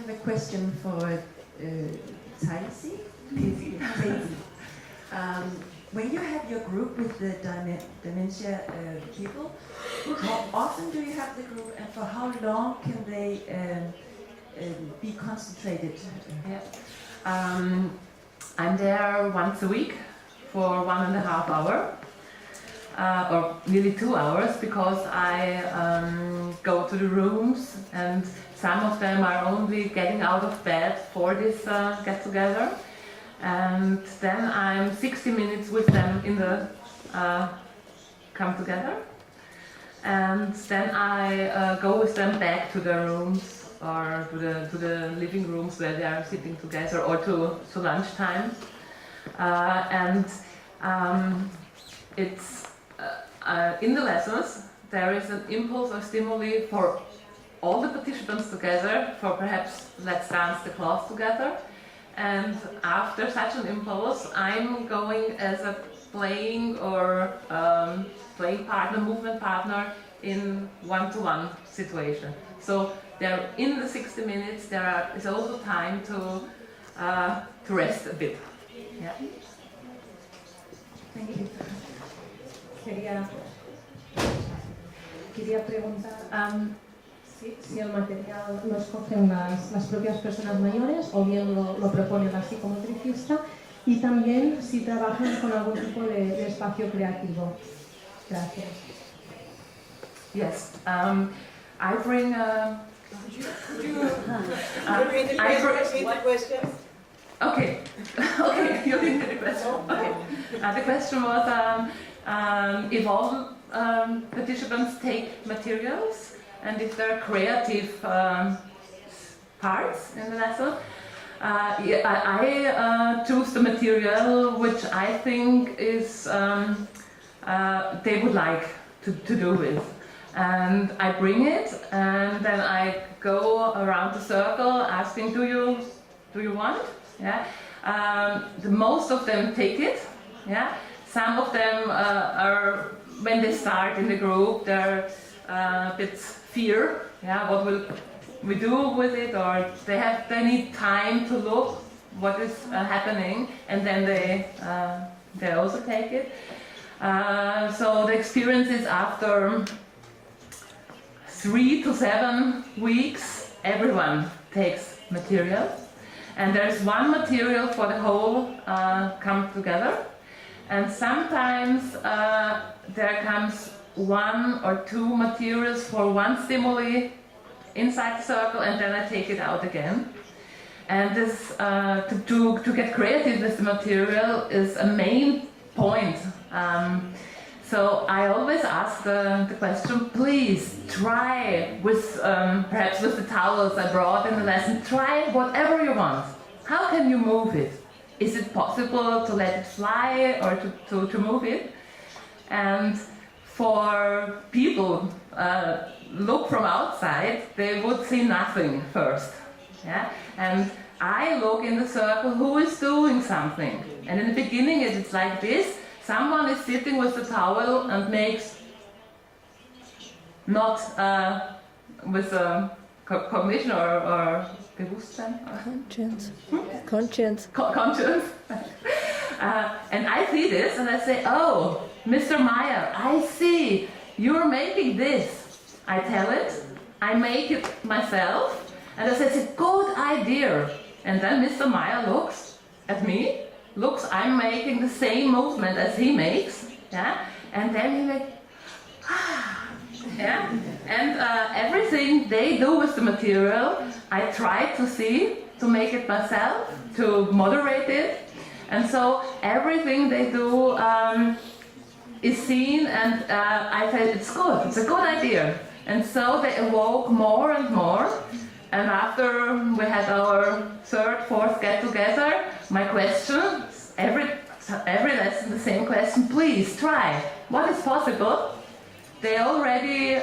have a question for Thesi. When you have your group with the dementia people, how often do you have the group, and for how long can they be concentrated? Yeah. I'm there once a week for 1.5 hours, or nearly 2 hours, because I go to the rooms, and some of them are only getting out of bed for this get-together. And then I'm 60 minutes with them in the come together, and then I go with them back to their rooms, or to the living rooms where they are sitting together, or to lunchtime. It's in the lessons there is an impulse or stimuli for all the participants together, for perhaps let's dance the class together. And after such an impulse, I'm going as a playing or playing partner, movement partner in one-to-one situation. So there, in the 60 minutes, is also time to rest a bit. Yeah. Thank you. Quería preguntar si el material lo escogen las propias personas mayores o bien lo propone la psicomotricista, y también si trabajan con algún tipo de espacio creativo. Gracias. Yes, I bring. Could you repeat the question? Okay, okay, you didn't get the question. Okay, the question was if all participants take materials, and if there are creative parts in the lesson. I choose the material which I think is they would like to do with, and I bring it, and then I go around the circle asking, do you want? Yeah. The most of them take it. Yeah. Some of them are, when they start in the group, they're a bit fear. Yeah. What will we do with it? Or they need time to look what is happening, and then they also take it. So the experience is after 3 to 7 weeks, everyone takes material. And there's one material for the whole come together. And sometimes there comes 1 or 2 materials for one stimuli inside the circle, and then I take it out again. And this to get creative with the material is a main point. So I always ask the question, please try with, perhaps with the towels I brought in the lesson, try whatever you want. How can you move it? Is it possible to let it fly, or to move it? And for people look from outside, they would see nothing first. Yeah? And I look in the circle, who is doing something? And in the beginning it's like this. Someone is sitting with the towel and makes not with cognition or Bewusstsein? Conscience. Conscience. Conscience. And I see this and I say, oh, Mr. Meyer, I see, you're making this. I tell it, I make it myself, and I say, it's a good idea. And then Mr. Meyer looks at me, I'm making the same movement as he makes, yeah? And then he makes, yeah? And everything they do with the material, I try to see, to make it myself, to moderate it. And so everything they do is seen, and I say, it's good, it's a good idea. And so they evoke more and more. And after we had our 3rd, 4th get-together, my question, every lesson the same question, please try, what is possible? They already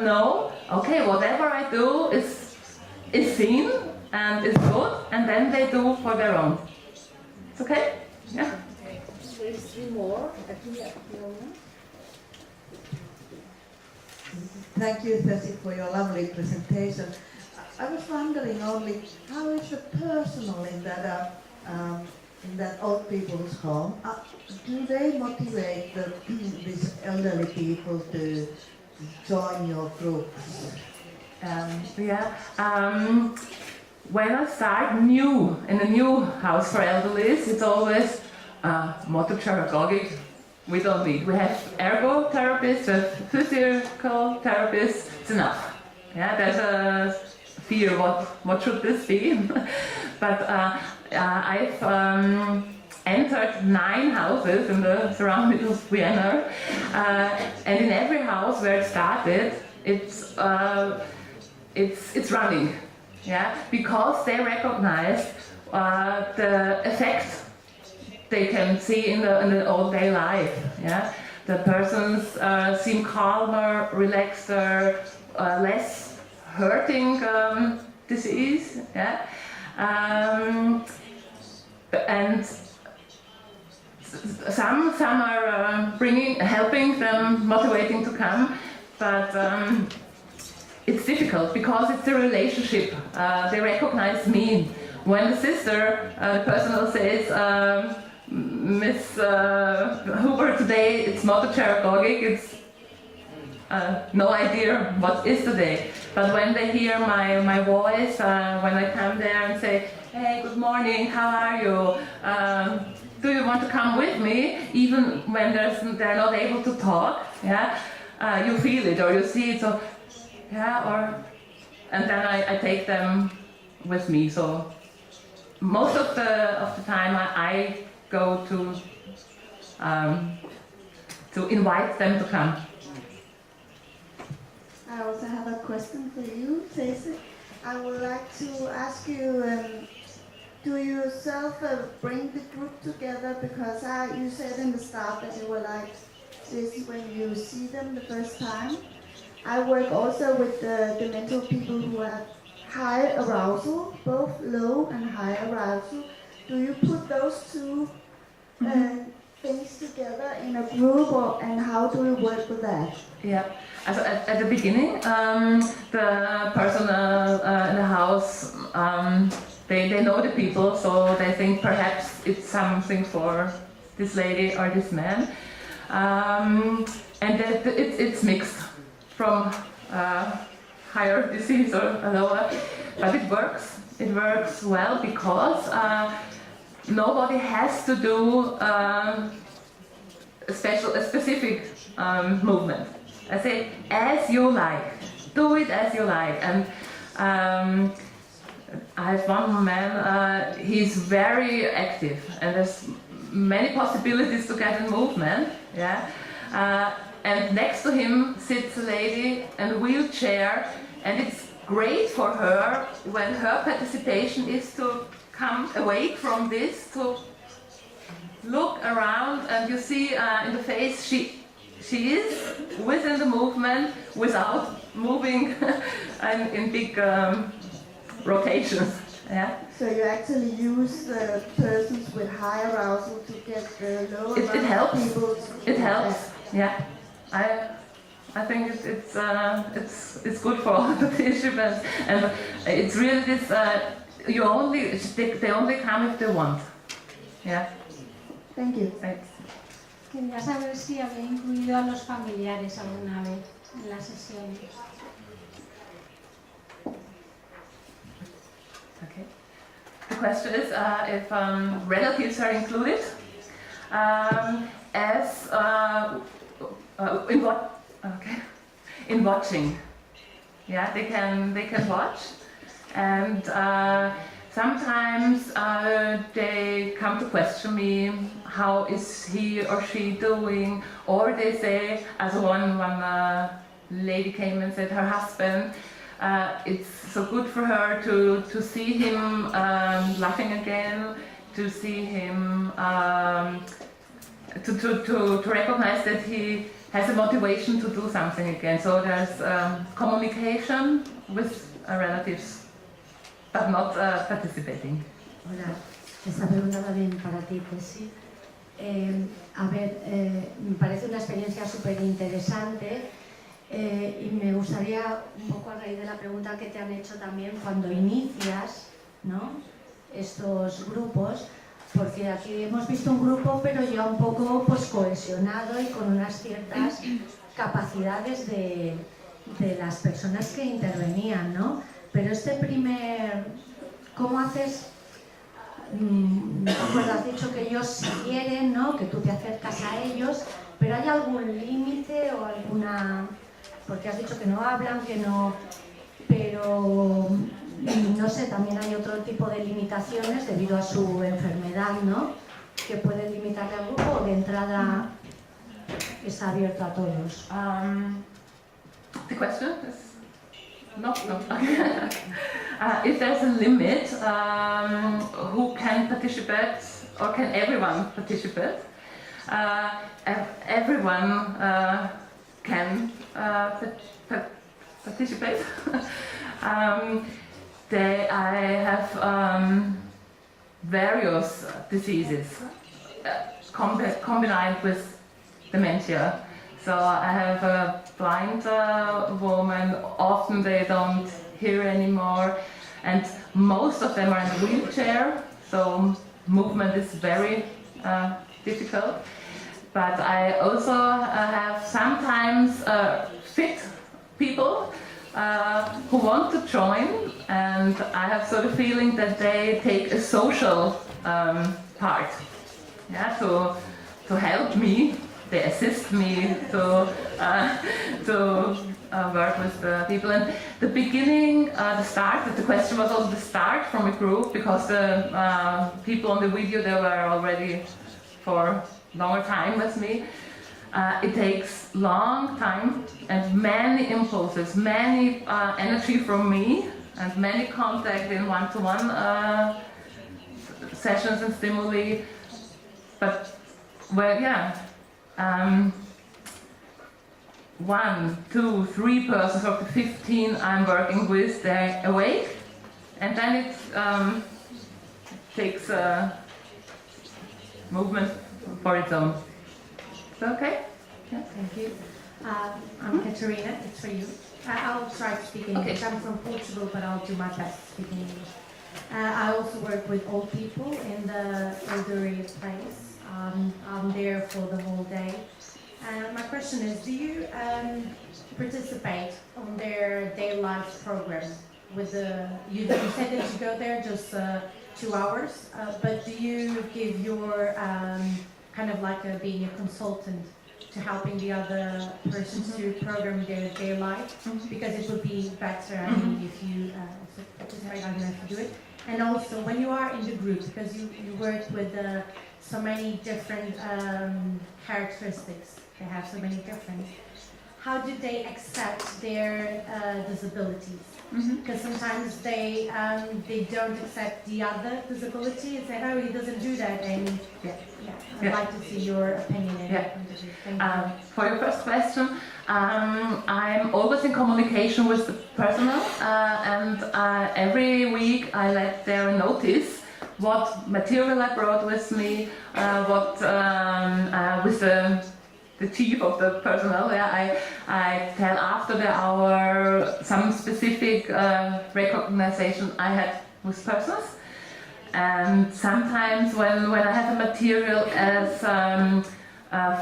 know, okay, whatever I do is seen and is good, and then they do for their own. It's okay? Yeah? There's 3 more. Thank you, Thesi, for your lovely presentation. I was wondering only how is the personal in that old people's home? Do they motivate these elderly people to join your groups? When I start new in a new house for elderlies, it's always motor-pedagogic. We don't need. We have ergotherapists, we have physical therapists. It's enough. Yeah, there's a fear. What should this be? But I've entered 9 houses in the surroundings of Vienna, and in every house where it started, it's running. Yeah, because they recognize the effect they can see in the all-day life. Yeah, the persons seem calmer, relaxeder, less hurting disease. Yeah, and some are helping them, motivating to come, but. It's difficult because it's the relationship. They recognize me. When the sister, the person says, Miss Huber, today it's motor-pedagogic, it's no idea what is today. But when they hear my voice, when I come there and say, hey, good morning, how are you? Do you want to come with me? Even when they're not able to talk, yeah, you feel it or you see it. So. Yeah, and then I take them with me. So most of the time I go to invite them to come. I also have a question for you, Thesi. I would like to ask you, do you yourself bring the group together? Because you said in the start that you were like this when you see them the first time. I work also with the mental people who have high arousal, both low and high arousal. Do you put those two things together in a group, and how do you work with that? Yeah, at the beginning, the person in the house, they know the people, so they think perhaps it's something for this lady or this man, and it's mixed. From higher disease or lower, but it works. It works well because nobody has to do a specific movement. I say as you like, do it as you like. And I have one man. He's very active, and there's many possibilities to get in movement. Yeah. And next to him sits a lady in a wheelchair, and it's great for her when her participation is to come away from this, to look around, and you see in the face she is within the movement without moving in big rotations. Yeah. So you actually use the persons with high arousal to get the lower it helps. people. It helps. Yeah. I think it's good for all the participants, and it's really this. They only come if they want. Yeah. Thank you. Thanks. Quería saber si había incluido a los familiares alguna vez en las sesiones. Okay. The question is if relatives are included. In what? Okay. In watching. Yeah, they can watch, and sometimes they come to question me, how is he or she doing, or they say, as one lady came and said her husband, it's so good for her to see him laughing again, to see him to recognize that he has a motivation to do something again. So there's communication with relatives, but not participating. Hola, esta pregunta va bien para ti, Thesi. Me parece una experiencia súper interesante Y me gustaría, un poco a raíz de la pregunta que te han hecho también, cuando inicias, ¿no?, estos grupos, porque aquí hemos visto un grupo pero ya un poco pues cohesionado y con unas ciertas capacidades de las personas que intervenían, ¿no? Pero ¿cómo haces? Pues has dicho que ellos si quieren, ¿no?, que tú te acercas a ellos, pero ¿hay algún límite o alguna...? Porque has dicho que no hablan, que no... Pero, no sé, también hay otro tipo de limitaciones debido a su enfermedad, ¿no?, que pueden limitarle al grupo, o de entrada está abierto a todos. The question is... No. If there's a limit, who can participate, or can everyone participate? Everyone can participate. I have various diseases combined with dementia. So I have a blind woman, often they don't hear anymore, and most of them are in a wheelchair, so movement is very difficult. But I also have sometimes fit people who want to join, and I have sort of feeling that they take a social part, yeah, to help me. They assist me to work with the people. And the beginning, the question was also the start from a group, because the people on the video, they were already for longer time with me. It takes long time and many impulses, many energy from me, and many contact in one-to-one sessions and stimuli. But, well, yeah. 1, 2, 3 persons of the 15 I'm working with, they're awake, and then it takes movement for its own. Is that okay? Yeah, thank you. I'm Katerina, it's for you. I'll try to speak English. I'm from Portugal, but I'll do my best to speak English. I also work with old people in the elderly place. I'm there for the whole day. My question is, do you participate on their day life program? You said that you go there just 2 hours, but do you give your kind of like being a consultant to helping the other persons to program their day life? Because it would be better, I mean, if you participate, I don't know if you do it. And also, when you are in the group, because you work with so many different characteristics, they have so many different, how do they accept their disabilities? Because sometimes they don't accept the other disability and say, oh, he doesn't do that, and I'd like to see your opinion and your point of view. Thank you. For your first question, I'm always in communication with the personnel, and every week I let them notice what material I brought with me, with the chief of the personnel. Yeah, I tell after the hour some specific recognition I had with persons. And sometimes when I have a material as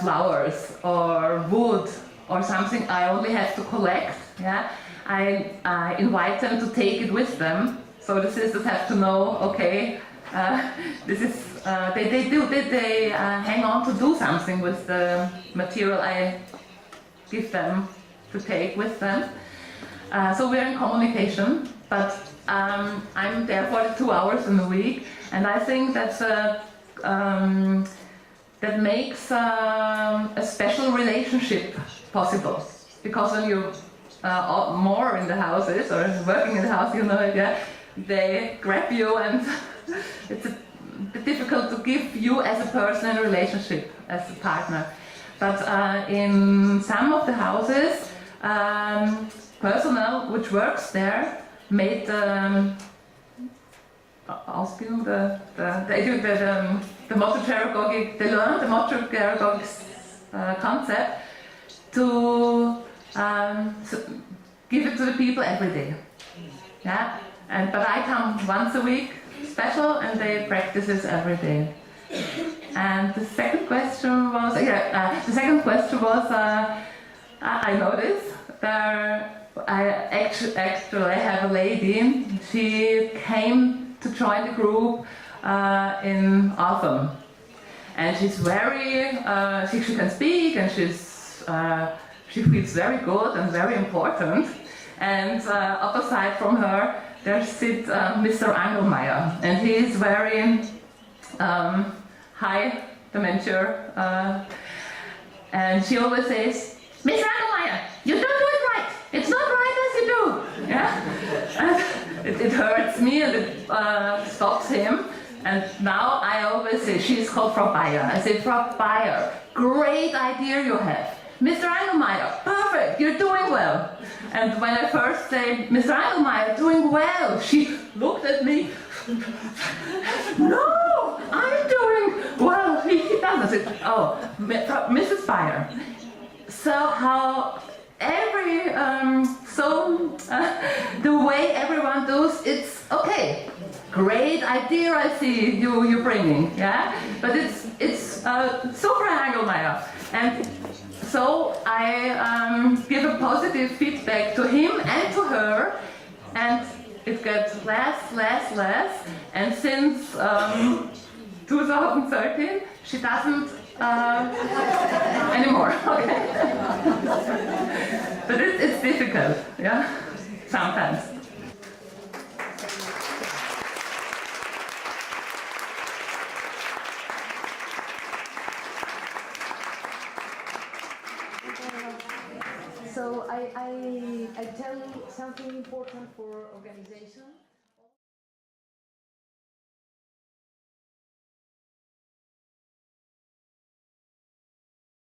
flowers or wood or something I only have to collect, yeah, I invite them to take it with them. So the sisters have to know, okay, this is they hang on to do something with the material I give them to take with them. So we're in communication, but I'm there for the 2 hours in a week, and I think that's that makes a special relationship possible. Because when you're more in the houses or working in the house, you know, yeah, they grab you, and it's a bit difficult to give you as a person in a relationship, as a partner. But in some of the houses, personnel which works there made Ausbildung, they do the motor-pedagogic, they learn the motor-pedagogic concept to so give it to the people every day. Yeah, but I come once a week, special, and they practice this every day. And the second question was, I noticed I actually have a lady. She came to join the group in autumn, and she's very she can speak, and she feels very good and very important. And opposite from her, there sits Mr. Angelmeier, and he is very high dementia, and she always says, "Mr. Angelmeier, you don't do it right. It's not right as you do." Yeah, it hurts me, and it stops him. And now I always say, she's called Frau Bayer. I say, "Frau Bayer, great idea you have. Mr. Angelmeier, perfect, you're doing well." And when I first say, "Mr. Angelmeier, doing well," she looked at me. "No, I'm doing well." He doesn't. I said, "Oh, Mrs. Bayer." So how the way everyone does, it's okay. Great idea, I see you bringing, yeah. But it's super Angelmeier, and so I give a positive feedback to him and to her, and it gets less, and since 2013 she doesn't anymore. Okay. But it's difficult, yeah, sometimes. So I tell you something important for organization.